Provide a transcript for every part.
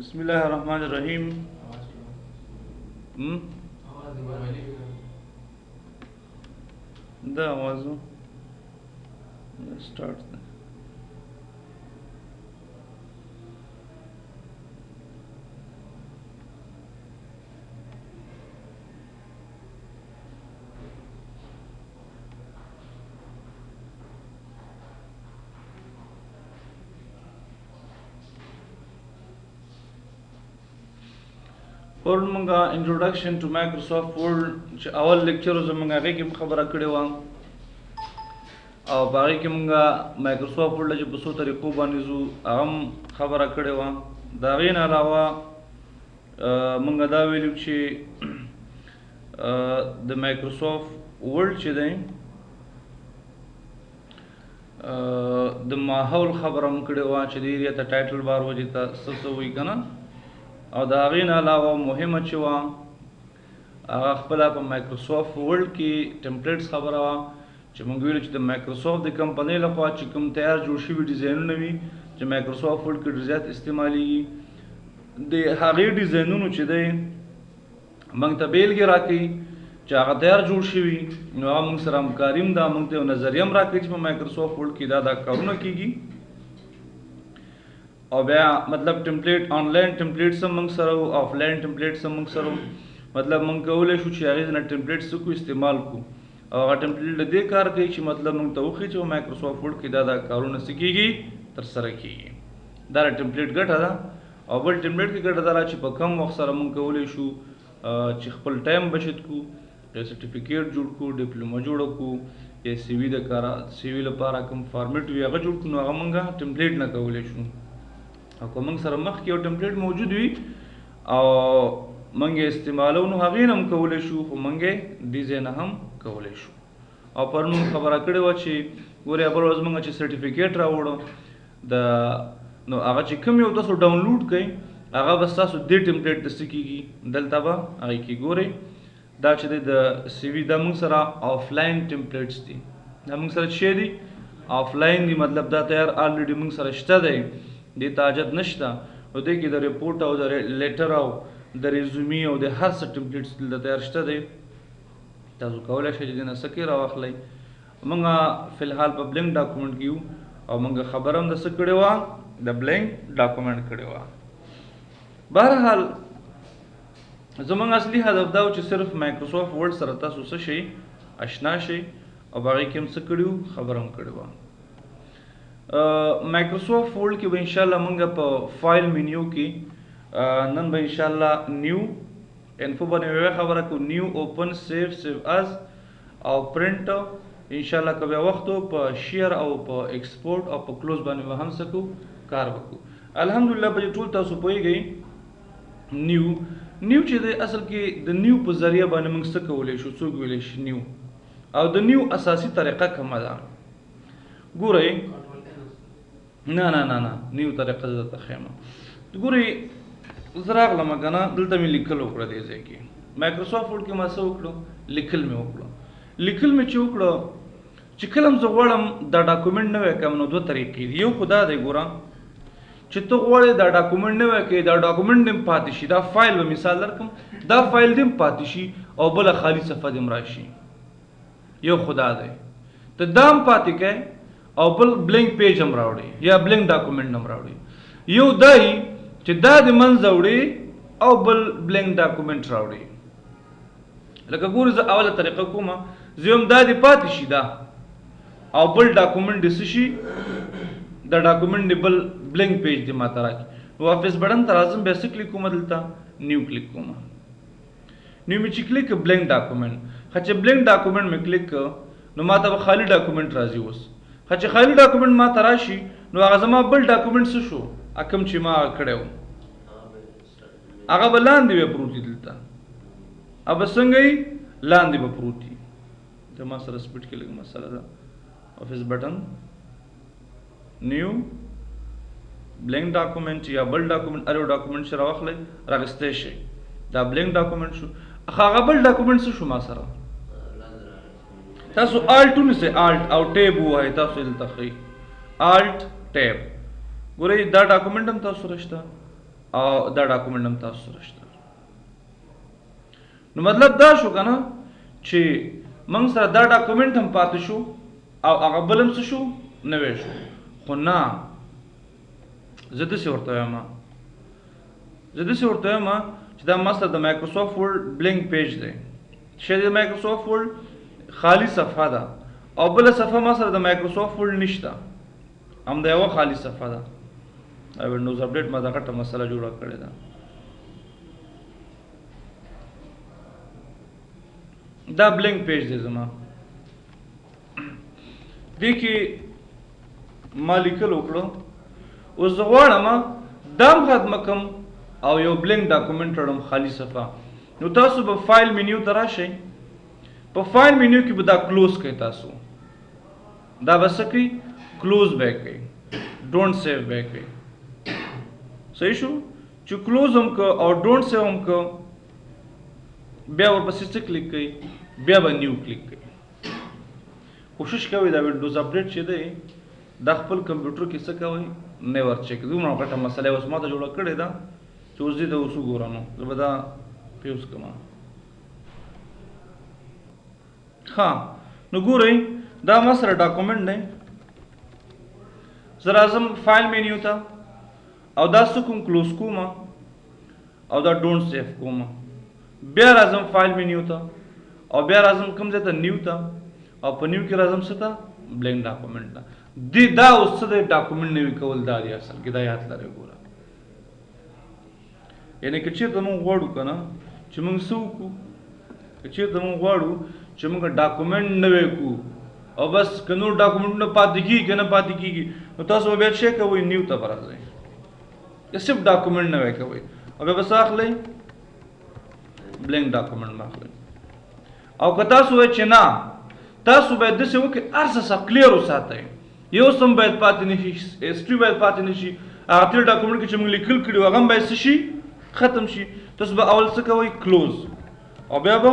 बिस्मिल्लाहिर्रहमानिर्रहीम। द आवाज़ स्टार्ट। और मंगा इंट्रोडक्शन टू माइक्रोसॉफ्ट वर्ड अवल लेक्चर मंगा के की खबर कड़े वा और बाकी के मंगा माइक्रोसॉफ्ट वर्ड जो बसो तरीको बानिजू हम खबर कड़े वा दागीन अलावा मंगा दा वेलू ची द माइक्रोसॉफ्ट वर्ड ची दे द माहौल खबर हम कड़े वा ची दी ता टाइटल बार वजी ता सब हुई कना और दागीन अलावा मुहिम चवा खपला पर माइक्रोसॉफ्ट वर्ड की टेम्पलेट्स खबर वा च मंगविल च द माइक्रोसॉफ्ट द कंपनी लखवा च कम तैयार जोड़ शवी डिजाइन नवी च माइक्रोसॉफ्ट वर्ड की ज़्यादा इस्तेमाली द हागे डिजाइनों च दे मंग तबेल के राकी च तैयार जोड़ शवी नो मंग सराम कारिम दा मंग ते नजरियम राकी च माइक्रोसॉफ्ट वर्ड की दादा कारुना कीगी और बया मतलब टेम्पलेट ऑनलाइन टेम्पलेट से मंग सरो ऑफलाइन टेम्पलेट से मंग सरो मतलब मंग कौले शु चाहिए ना टेम्पलेट से को इस्तेमाल को और टेम्पलेट दे कार कही ची मतलब मंग तो खी जो माइक्रोसॉफ्ट वर्ड की दादा कारुना सीखीगी तरसर कीगी दारा टेम्पलेट गट हदा और बल टेम्पलेट की गट दारा ची कम वक्त सर मंग कौले शु ची खपल टाइम बचत को या सर्टिफिकेट जुड़ को डिप्लोमा जुड़ को या सीवी द कारा सीवी लपारा कम फॉर्मेट भी अगर जुड़ को ना मंगा टेम्पलेट ना कौले शु और मंग सर मख की टेम्पलेट मौजूद हुई और मंगे इस्तेमालों हगीन हम कौले शू मंगे डिजाइन हम कौले शू और पर खबर कड़े वची गोरे अबर रोज मंग अच्छे सर्टिफिकेट रावड़ो द नो आगा चिकम में होता सो डाउनलोड कई आगा बस्ता सो दे टेम्पलेट दस्तिकी दलताबा आगे की गोरे दा चदे द सीवी दा मंग सरा ऑफलाइन टेम्पलेट्स दी दा मंग सरा शेदी ऑफलाइन दी मतलब दा तैयार ऑलरेडी मंग सरा स्टा दे दे ताजत नश्ता और देखिए द रिपोर्ट और द लेटर आओ द रिज्यूमी और द हर सर्टिफिकेट्स द तैयार स्टा दे ताजु कौला शे देना सके रा वाखलाई मंगा फिलहाल पर ब्लैंक डॉक्यूमेंट कियो और मंगा खबरम द सकड़े वा द ब्लैंक डॉक्यूमेंट करे वा बहरहाल जमंग असली हदफ दा च सिर्फ माइक्रोसॉफ्ट वर्ड सरता सुस शे आशना शे और बाकी के हम सकड़ियो खबरम करे वा माइक्रोसॉफ्ट वर्ड की इंशाल्लाह मंगा पर फाइल मेन्यू की नन इंशाल्लाह न्यू इन्फो बने खबर को न्यू ओपन सेव एज और प्रिंट इंशाल्लाह कभी वक्त पर शेयर और पर एक्सपोर्ट और पर क्लोज बने हम सकू कार बकू अल्हम्दुलिल्लाह बजे टूल तासु पोई गई न्यू न्यू चीज़ असल की द न्यू पर जरिया बने मंग सकूले शु सुगुले न्यू और द न्यू असासी तरीका कमदा गुरे ना ना ना ना न्यू तरीका ज़्यादा खेमा तो गुरे ज़राग लमा कना दिलता में लिखल ओकड़ा दे जाएगी माइक्रोसॉफ्ट वर्ड के मासा ओकड़ो लिखल में ओकड़ो लिखल में चोकड़ो चिखल हम ज़वाड़म दा डॉक्यूमेंट न वे कम नो दो तरीके यो खुदा दे गोरा चित्तो वाले दा डॉक्यूमेंट न वे के दा डॉक्यूमेंट दिम पातिशी दा फाइल व मिसाल लरकम दा फाइल दिम पातिशी और बला खाली सफ़ा दिम राशि यो खुदा दे तो दाम पाती के और बल ब्लैंक पेज हम रावड़ी या ब्लैंक डॉक्यूमेंट हम रावड़ी यो दाई च दा दि मन जवड़ी और बल ब्लैंक डॉक्यूमेंट रावड़ी लका गुर ज अवल तरीका कुमा जियम दा दि पातिशी दा और बल डॉक्यूमेंट दिसशी दा डॉक्यूमेंट दि बल ब्लैंक पेज दि माता राखी वापस बटन तराजम बेसिक क्लिक कुमा दलता न्यू क्लिक कुमा न्यू में क्लिक ब्लैंक डॉक्यूमेंट खचे ब्लैंक डॉक्यूमेंट में क्लिक नो माता खाली डॉक्यूमेंट राजी वस खचे खाली डॉक्यूमेंट मा तराशी नो आगजमा बल डॉक्यूमेंट से शो अकम चिमा खड़े हो आगा बलान दिवे प्रूति दिलता अब संगई लान दिवे प्रूति जमा सर स्पीड के लिए मसाला दा office button new blank document या बल डॉक्यूमेंट अरे डॉक्यूमेंट शरावख ले रगस्ते शे दा ब्लैंक डॉक्यूमेंट शो आगा बल डॉक्यूमेंट से शो मासरा तासु आल्ट टू से आल्ट और टैब हुआ है तासु इल्तखी आल्ट टैब गोरे दा डॉक्यूमेंट हम तासु रश्ता او دا ډاکومنټ هم تاسو سره شته. نو مطلب دا شو کنه چې موږ سره دا ډاکومنټ هم پاتې شو او هغه بل هم څه شو نوی شو. خو نه زه داسې ورته وایم چې دا ما سره د مایکروسافټ ورډ بلینک پیج دی، چې د مایکروسافټ ورډ خالی صفحه ده او بله صفحه ما سره د مایکروسافټ ورډ نشته، همدا یوه خالی صفحه ده. وینډوز اپډیټ ما دا غټه مسله جوړه کړې ده. دا بلینک پیج دی زما، دې کې ما لیکل وکړو. اوس زه غواړم دا هم ختمه کړم او یو بلینک ډاکومنټ راوړم خالي صفحه. نو تاسو به فایل مینیو ته راشئ، په فایل مینیو کې به دا کلوز کوئ، تاسو دا به څه کوئ کلوز به کوئ، ډونټ سیو به کوئ. صحیح شو چې کلوز هم که او ډونټ سیو هم که، بیا ورپسې څه کلیک کوئ، بیا به نیو کلیک کوئ. کوشش کوئ دا وینډوز اپډیټ چې دی دا خپل کمپیوټر کې څه کوئ نیور چیک. دومره غټه مسله اوس ما ته جوړه کړې ده چې اوس دې ته اوس وګورم، زه به دا فیوز کړم. ها نو ګورئ دا ما سره ډاکومنټ دی. زه راځم فایل مینیو ته او دا څه کوم کلوز کوم او دا ډونټ سیف کوم، بیا راځم فایل مینیو ته او بیا راځم کوم ځای ته نیو ته او په نیو کې راځم څه ته بلینک ډاکومنټ ته. دا اوس څه دی ډاکومنټ نوي کول دا دی اصل کې، دا یاد لرئ. ګوره یعنې که چېرته موږ غواړو که نه چې موږ څه وکړو، که چېرته موږ غواړو چې موږ ډاکومنټ نوی کړو او بس که نور ډاکومنټونه پاتې کېږي که نه پاتې کېږي، نو تاسو به بیا څه کوئ نیو ته به راځئ، صرف ډاکومنټ نوی کوئ او بیا به څه اخلئ بلینک ډاکومنټ به اخلئ. او که تاسو وایئ چې نه تاسو باید داسې وکړئ هر څه کلیر وساتئ، یو سم باید پاتې نه شي، هسټري باید پاتې نه شي، هغه تېر ډاکومنټ کې چې موږ لیکل کړي وو هغه هم باید څه شي ختم شي. تاسو به اول څه کوئ کلوز او بیا به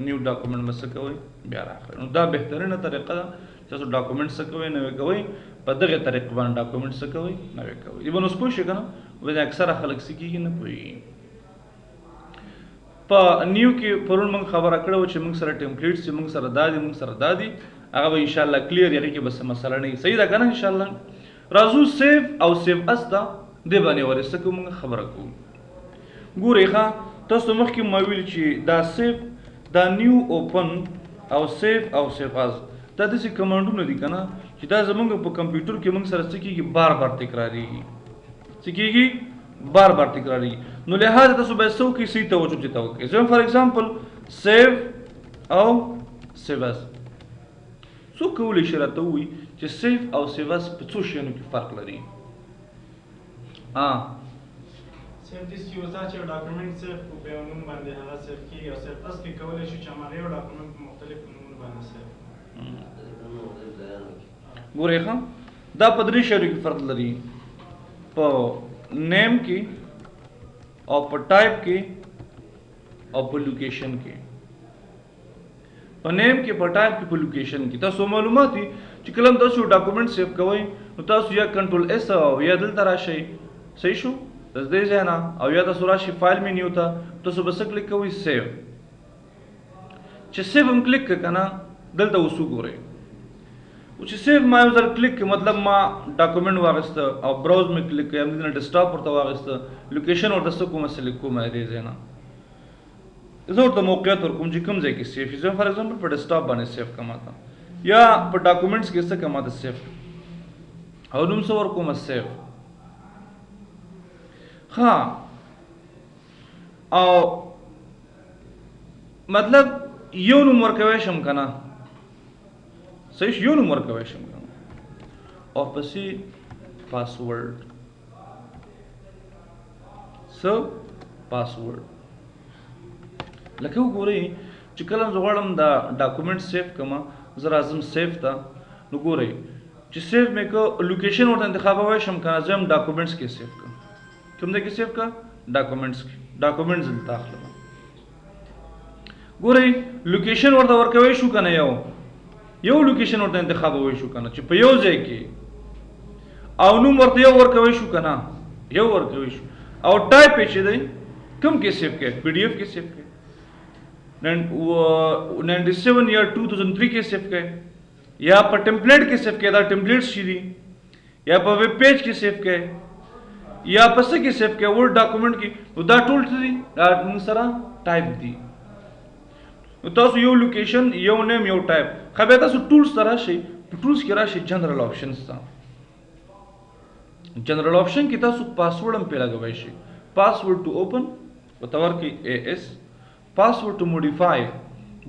نیو ډاکومنټ به څه کوئ بیا راخلئ. نو دا بهترینه طریقه ده چې تاسو ډاکومنټ څه کوئ نوی کوئ، په دغې طریقې باندې ډاکومنټ څه کوئ نوی کوئ. ایون اوس پوه شئ که نه ولې اکثره خلک څه کېږي نه پوهېږي. په نیو کې پرون موږ خبره کړې وه چې موږ سره ټمپلیټس دي، موږ سره دا دي، موږ سره دا دي، هغه به انشاءالله کلیر، هغې کې به څه مسله نه وي. صحیح ده که نه انشاءالله. راځو سیف او سیف اس ته دې باندې ورې څه کوو موږ خبره کوو. ګورئ ښه تاسو مخکې ما ویل چې دا سیف، دا نیو اوپن او سیف او سیف اس دا داسې کمانډونه دي که نه چې دا زموږ په کمپیوټر کې موږ سره څه کېږي بار بار تکرارېږي، څه کېږي بار بار تکرارېږي. نو لہٰذا تاسو باید څه وکړئ صحیح توجه دې ته وکړئ. زه فار ایگزامپل سیف او سیف اس، څوک کولی شي راته ووایي چې سیف او سیف اس په څو شیانو کې فرق لري؟ سیف داسې یو ځای چې یو ډاکومنټ صرف په یو نوم باندې هغه سیف کېږي، او سیف اس کې کولی شو چې هماغه یو ډاکومنټ په مختلفو نومونو باندې سیف. ګورئ ښه دا په درې شیانو کې فرق لري، په نیم کې او په ټایپ کې او په لوکیشن کې. په نیم کې، په ټایپ کې، په لوکیشن کې. تاسو معلومات دي چې کله هم تاسو ډاکومنټ سیف کوئ نو تاسو یا کنټرول اس او یا دلته راشئ، صحیح شو د دې ځای نه، او یا تاسو راشئ فایل مینیو ته، تاسو به څه کلیک کوئ سیو. چې سیو هم کلیک کړه که نه دلته اوس وګورئ چې سیف ما یو ځل کلیک کړ مطلب ما ډاکومنټ واخیسته او براوز مې کلیک کړ، همدې نه ډیسکټاپ ورته واخیسته، لوکیشن ورته څه کومه سلیکټ کومه دې ځای نه زه ورته موقعیت ورکوم چې کوم ځای کې سیف شي. زه فار ایگزامپل په ډیسکټاپ باندې سیف کړم تا، یا په ډاکومنټس کې څه کړم تا سیف او نوم څه ورکوم سیف. ها او مطلب یو نوم ورکوی شم که نه، صحیح یو نوم ورکوی شم که نه، او پسې پاسورډ څه پاسورډ. لکه وګورئ چې کله زه غواړم دا ډاکومنټ سیف کړم، زه راځم سیف ته، نو ګورئ چې سیف مې که لوکیشن ورته انتخابوی شم که نه، زه هم ډاکومنټس کې سیف کړم. کوم ځای کې سیف کړه؟ ډاکومنټس کې. ډاکومنټس دلته اخلم. ګورئ لوکیشن ورته ورکوی شو که نه، یو لوکیشن ورته انتخابوی شو که نه چې په یو ځای کې، او نوم ورته یو ورکوی شو که نه، یو ورکوی شو. او ټایپ یې چې دی کوم کې سیف کړئ پی ډی ایف کې سیف کړئ 97 یا 2003 کې سیف کړئ یا په ټمپلیټ کې سیف کړئ دا ټمپلیټ شي دي یا په ویب پیج کې سیف کړئ یا په څه کې سیف کړئ ورډ ډاکومنټ کې نو دا ټول څه دي دا موږ سره ټایپ دي نو تاسو یو لوکیشن یو نیم یو ټایپ خو بیا تاسو ټولز ته راشئ په ټولز کې راشئ جنرال آپشنز ته جنرال آپشن کې تاسو پاسورډ هم پې لګوئ شئ پاسورډ ټو اوپن ورته ورکړئ AS پاسورډ ټو موډیفای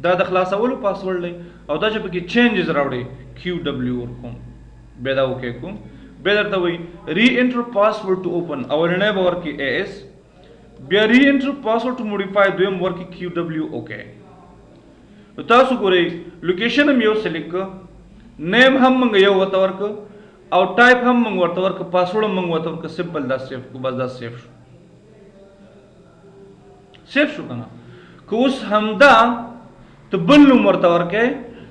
دا د خلاصولو پاسورډ دی او دا چې پکې چینجز راوړئ QW ورکوم بیا دا وکې کوم بیا درته وایي ری انټر پاسورډ ټو اوپن اولنی به ورکړئ AS بیا ری انټر پاسورډ ټو موډیفای دویم ورکړئ QW اوکې نو تاسو ګورئ لوکیشن هم یو سلیکټ کړه نیم هم موږ یو ورته ورکړه او ټایپ هم موږ ورته ورکړه پاسورډ هم موږ ورته ورکړه سمپل دا سیف کو بس دا سیف شو سیف شو کنه که اوس همدا ته بل نوم ورته ورکې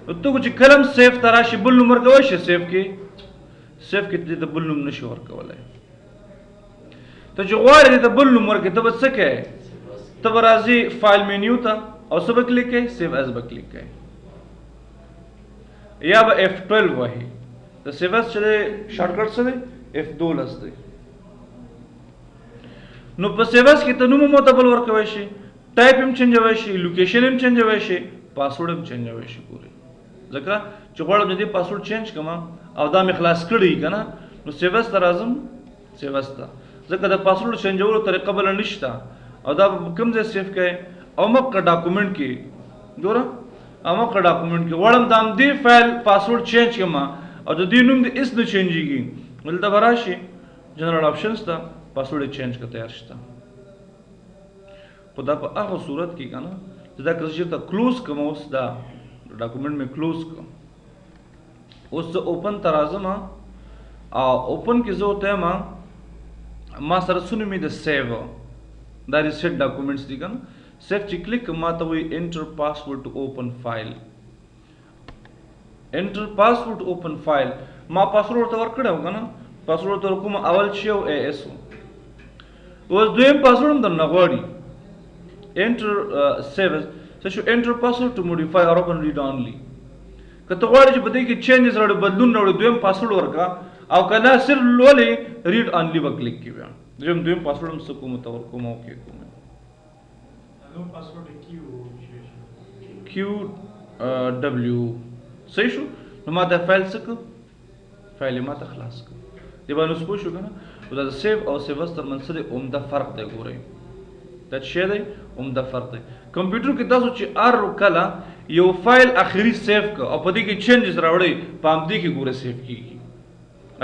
نو ته چې کلم سیف ته راشي بل نوم ورکولی شي سیف کې ته بل نوم نشي ورکولی ته چې غواړې دې ته بل نوم ورکې ته به څه کوې ته به راځې فایل مینیو ته او څه به کلیک کوې سیو ایز به کلیک کوې یا به F12 وهي د سیو ایز چې دی شارټکټ څه دی F12 دی نو په سیو ایز کې ته نوم معتبر ورکولی شي ټایپ هم چینجولی شي لوکیشن هم چینجولی شي پاسورډ هم چینجولی شي ګورئ ځکه چې غواړم د دې پاسورډ چینج کړم او دا مې خلاص کړی که نه نو سیو ایز ته راځم سیو ایز ته ځکه د پاسورډ چینجولو طریقه بله نشته او دا کوم ځای سیف کوئ او مکه ډاکومنټ کې ګوره او مکه ډاکومنټ کې غواړم د همدې فایل پاسورډ چینج کړم او د دې نوم د هېڅ نه چینجېږي دلته به راشي جنرال آپشنز ته پاسورډ یې چینج که تیار شته خو دا په هغه صورت کې که نه چې دا که چېرته کلوز کړم اوس دا ډاکومنټ مې کلوز کړم اوس زه اوپن ته راځم او اوپن کې زه ورته یم ما سره څه نوم یې د سیو دا ریسیټ ډاکومنټس دي که نه سیف چې کلیک کړم ما ته وایي انټر پاسورډ ټو اوپن فایل انټر پاسورډ اوپن فایل ما پاسورډ ورته ورکړی و که نه پاسورډ ورته ورکوم اول چې یو AS و اوس دویم پاسورډ هم درنه غواړي انټر سیو څه شو انټر پاسورډ ټو موډیفای اور اوپن ریډ اونلی که ته غواړې چې په دې کې چینجز راوړې بدلون راوړې دویم پاسورډ ورکړه او که نه صرف لولې ریډ اونلی به کلیک کړي بیا دویم پاسورډ هم څه کوم ته ورکوم اوکې کوم QW صحیح شو نو ما دا فایل څه کړ فایل یې ما ته خلاص کړ دې باندې اوس پوه شو که نه دا د سیو او سیو ایز ترمنځ څه دی عمده فرق دی ګورئ دا شی دی عمده فرق دی کمپیوټر کې تاسو چې هر کله یو فایل اخري سیو کړ او په دې کې چینجز راوړئ په همدې کې ګوره سیو کېږي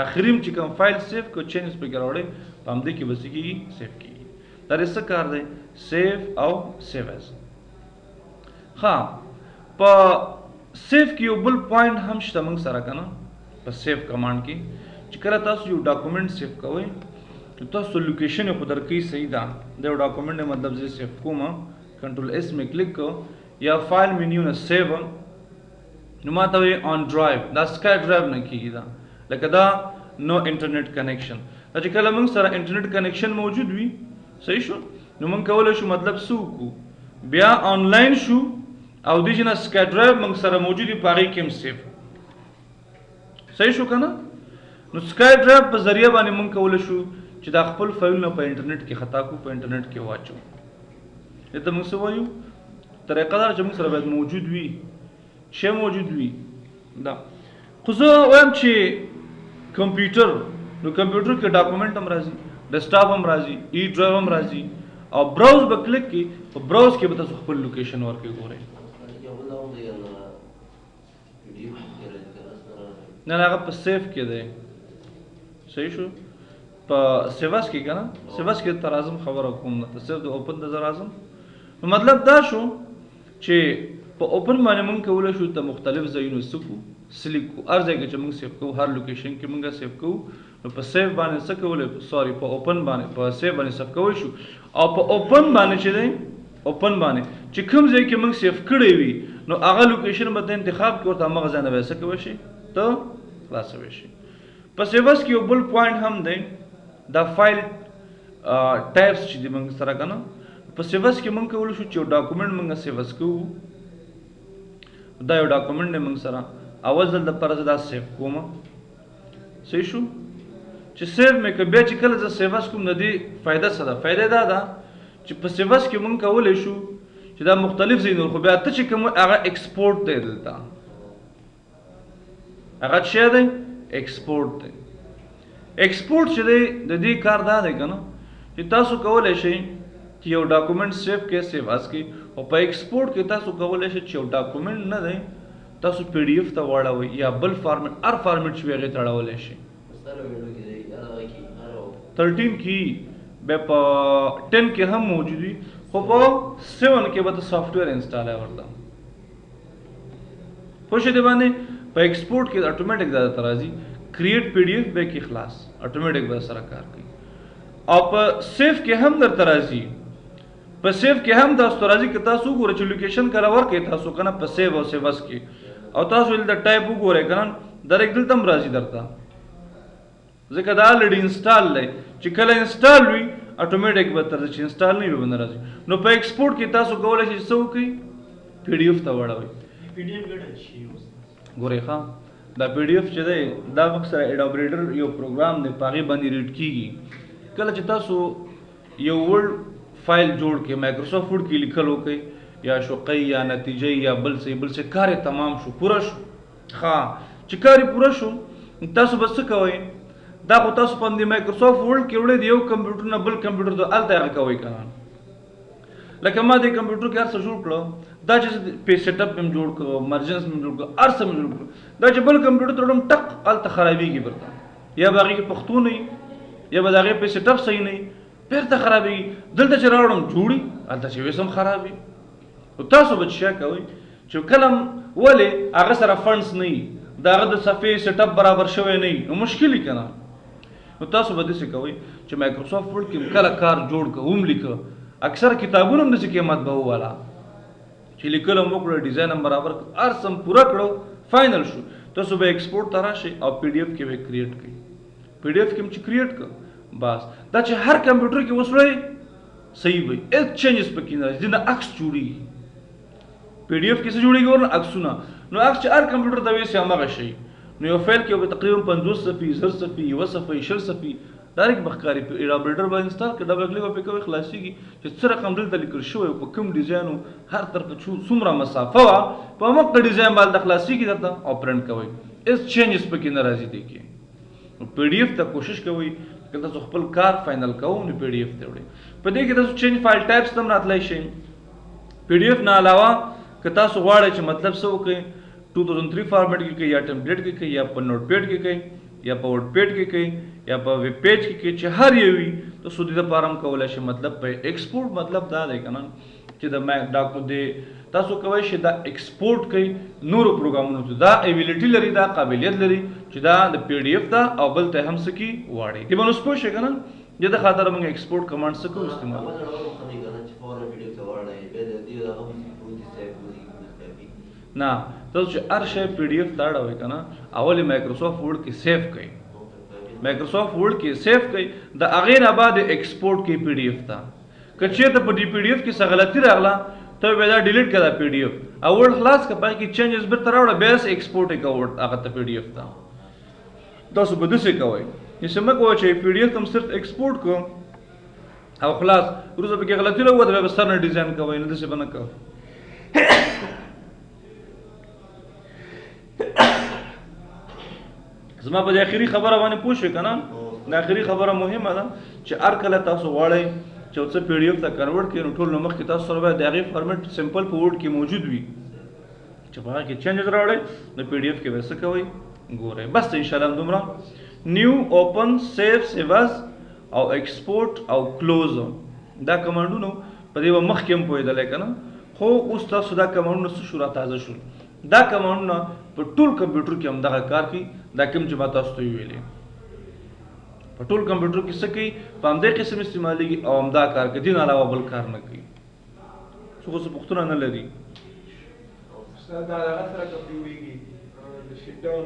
اخري چې کوم فایل سیو کړ چینجز پکې راوړئ په همدې کې به څه کېږي سیو کېږي دا څه کار دی سیو او سیو ایز ها په سیو کې یو بل پوینټ هم شته موږ سره که نه په سیو کمانډ کې چې کله تاسو یو ډاکومنټ سیو کوئ نو تاسو لوکیشن یې خو درکوي صحیح ده د یو ډاکومنټ نه مطلب زه سیو کوم کنټرول S مې کلیک کړ یا فایل مینیو نه سیو نو ما ته وایي آن ډرایو دا سکای ډرایو نه کېږي دا لکه دا نو انټرنیټ کنیکشن دا چې کله موږ سره انټرنیټ کنیکشن موجود وي صحیح شو نو موږ کولی شو مطلب څه وکړو بیا آنلاین شو او دې چې نه سکای ډرایو موږ سره موجود وي په هغې کې هم سیو صحیح شو که نه نو سکای ډرایو په ذریعه باندې موږ کولی شو چې دا خپل فایلونه په انټرنیټ کې خطا کړو په انټرنیټ کې واچو دې ته موږ څه وایو طریقه دا چې موږ سره باید موجود وي شی موجود وي دا خو زه وایم چې کمپیوټر نو کمپیوټر کې ډاکومنټ هم راځي ډیسکټاپ هم راځي ای ډرایو هم راځي او براوز به کلیک کړي په براوز کې به تاسو خپل لوکیشن ورکړئ ګورئ نه هغه په سیف کې دی صحیح شو په سیواس کې که نه سیواس کې ته راځم خبره کوم نه ته صرف د اوپن ته زه راځم نو مطلب دا شو چې په اوپن باندې موږ کولی شو ته مختلف ځایونه څه کړو سلیک کړو هر ځای کې چې موږ سیف کوو هر لوکیشن کې موږ سیف کوو نو په سیف باندې څه کولی سوري په اوپن باندې په سیف باندې سیف کولی شو او په اوپن باندې چې دی اوپن باندې چې کوم ځای کې موږ سیف کړی وي نو هغه لوکیشن به ته انتخاب کړو ورته همغه ځای نه به یې څه کولی شي ته خلاصولی شي په سیوس کې یو بل پوینټ هم دی دا فایل ټایپس چې د موږ سره کنه په سیوس کې موږ کول شو چې ډاکومنٹ موږ سیوس کوو دا یو ډاکومنٹ نه موږ سره اول ځل د پرځ دا سیو کوم صحیح شو چې سیو مې ک بیا چې کله ز سیوس کوم د دې فائدہ څه ده فائدہ دا ده چې په سیوس کې موږ کولای شو چې دا مختلف زینور خو بیا ته چې کوم هغه ایکسپورټ دی دلته هغه څه دی ایکسپورټ دی ایکسپورټ چې دی د دې کار دا دی کنه چې تاسو کولای شئ چې یو ډاکومنٹ سیو کې سیوس کې او په ایکسپورټ کې تاسو کولای شئ چې یو ډاکومنٹ نه دی تاسو پی ډی اف ته واړوي یا بل فارمیټ هر فارمیټ چې هغه تړاولای شي 13 کې به په 10 کې هم موجود وي خو په 7 کې به سافټویر انسټال ورته پوه شئ دی باندې په ایکسپورټ کې اتوماتیک دا ترازی کریټ پی ډی اف به کې خلاص اتوماتیک به سره کار کوي او په سیف کې هم در ترازی په سیف کې هم تاسو ترازی کې تاسو ګورئ چې لوکیشن کله ورکې تاسو کنه په سیو او سیوس کې او تاسو ول د ټایپ وګورئ کنه ډایرکټ دلته هم راځي درته ځکه دا الریډي انسټال دی چې کله انسټال وي اتوماتیک به تر چې انسټال نه وي راځي نو په ایکسپورټ کې تاسو کولای شئ څه وکړئ پی ډی اف ته واړوي پی ډی اف ګټه شي ګورئ ښه دا پی ډی اف چې دی دا وخت سره اډوب یو پروګرام دی په هغې باندې ریډ کېږي کله چې تاسو یو ورډ فایل جوړ کې مایکروسافټ ورډ کې لیکل وکړئ یا شوقی یا نتیجه یا بل څه کار تمام شو پوره شو ښه چې کار پوره شو تاسو بس څه کوئ دا خو تاسو په دې مایکروسافټ ورډ کې وړئ د یو کمپیوټر نه بل کمپیوټر ته هلته هغه کوئ کنه لکه ما دې کمپیوټر کې هر څه جوړ کړو دا چې په سیټ اپ مې جوړ کړو مرجنس مې جوړ کړو هر څه مې جوړ کړو دا چې بل کمپیوټر ته وړم ټک هلته خرابېږي برته یا به هغې کې پښتو نه وي یا به د هغې په سیټ اپ صحیح نه وي بیرته خرابېږي دلته چې راوړم جوړي هلته چې ویس هم خراب وي نو تاسو به څه کوئ چې کله ولې هغه سره فنډس نه وي د هغه د صفحې سیټ اپ برابر شوی نه وي نو مشکل وي که نه نو تاسو به داسې کوئ چې مایکروسافټ ورډ کې کله کار جوړ کړه هم لیکه اکثر کتابونه هم داسې قیمت به وواله چې لیکل هم وکړه ډیزاین هم برابر کړه هر څه هم پوره کړه فاینل شو تاسو به ایکسپورټ ته راشئ او پی ډی اف کې به کریټ کړئ پی ډی اف کې هم چې کریټ کړه بس دا چې هر کمپیوټر کې وسړئ صحیح وي هېڅ چینجز پکې نه راځي نه عکس جوړېږي پی ډی اف کې څه جوړېږي ورنه عکسونه نو عکس چې هر کمپیوټر ته ویسي همغه شي نو یو فایل کې به تقریبا 50 صفحې 100 صفحې 1 صفحې 20 صفحې ډایرکټ بخکاری په اډوب باندې انسټال کړه ډبل کلیک په کوي خلاصيږي چې څه رقم دلته لیکل شوی په کوم ډیزاین هر طرف څومره مسافه وا په مخ ډیزاین باندې خلاصيږي درته او پرنٹ کوي اس چینجز پکې ناراضي دي کې پی ډی اف ته کوشش کوي که تاسو خپل کار فائنل کوو نو پی ډی اف ته وړئ په دې کې تاسو چینج فایل ټایپس هم راتلای شئ پی ډی اف نه علاوه که تاسو غواړئ چې مطلب څه وکړئ 2003 فارمیټ کې کوي یا ټمپلیټ کې کوي یا په نوٹ پیډ کې کوي یا په ورډ پیډ کې کوي یا په ویب پیج کې کوي چې هر یو وي تاسو دې لپاره هم کولای شئ مطلب په ایکسپورټ مطلب دا دی کنه چې د ډاکو دې تاسو کوی شئ دا ایکسپورټ کوي نورو پروګرامونو ته دا ایبیلیټي لري دا قابلیت لري چې دا د پی ډی اف دا او بل ته هم سکی واړي دی باندې سپوږ شي کنه دې د خاطر موږ ایکسپورټ کمانډ سکو استعمال نه تاسو چې هر شی پی ډی اف ته اړوئ کنه اول مایکروسافټ ورډ کې سیو کړئ مایکروسافټ ورډ کې سیو کړئ د هغې نه بعد ایکسپورټ کې پی ډی اف ته که چېرته په دې پی ډی اف کې څه غلطي راغله ته بیا دا ډیلیټ کړه دا پی ډی اف او ورډ خلاص کړه پای کې چینجز بیرته راوړه بیا ایکسپورټ یې کړه ورډ هغه ته پی ډی اف ته تاسو به داسې کوئ چې مه کوئ چې پی ډی اف ته هم صرف ایکسپورټ کړو او خلاص وروسته پکې غلطي راووته بیا به سر نه ډیزاین کوئ نو داسې به نه کوئ زما په اخري خبره باندې پوه شئ کنه د اخري خبره مهمه ده چې هر کله تاسو غواړئ چې څه پی ډی اف ته کنورټ کړئ نو ټول نو مخکې تاسو سره باید د هغې فارمیټ سمپل په ورډ کې موجود وي چې په هغه کې چینجز راوړئ نو پی ډی اف کې به څه کوئ ګورئ بس انشاءالله دومره نیو اوپن سیف سیوز او ایکسپورټ او کلوز دا کمانډونه په دې به مخکې هم پوهېدلی که نه خو اوس تاسو دا کمانډونه څه شو را تازه شول دا کمانډونه په ټول کمپیوټر کې همدغه کار کوي دا کوم چې ما تاسو ته ویلې په ټول کمپیوټر کې څه کوي په همدې قسم استعمالېږي او همدا کار کوي دین علاوه بل کار نه کوي څوک څه پوښتنه نه لري استاد دا هغه سره که جوړېږي د شیټ ډاون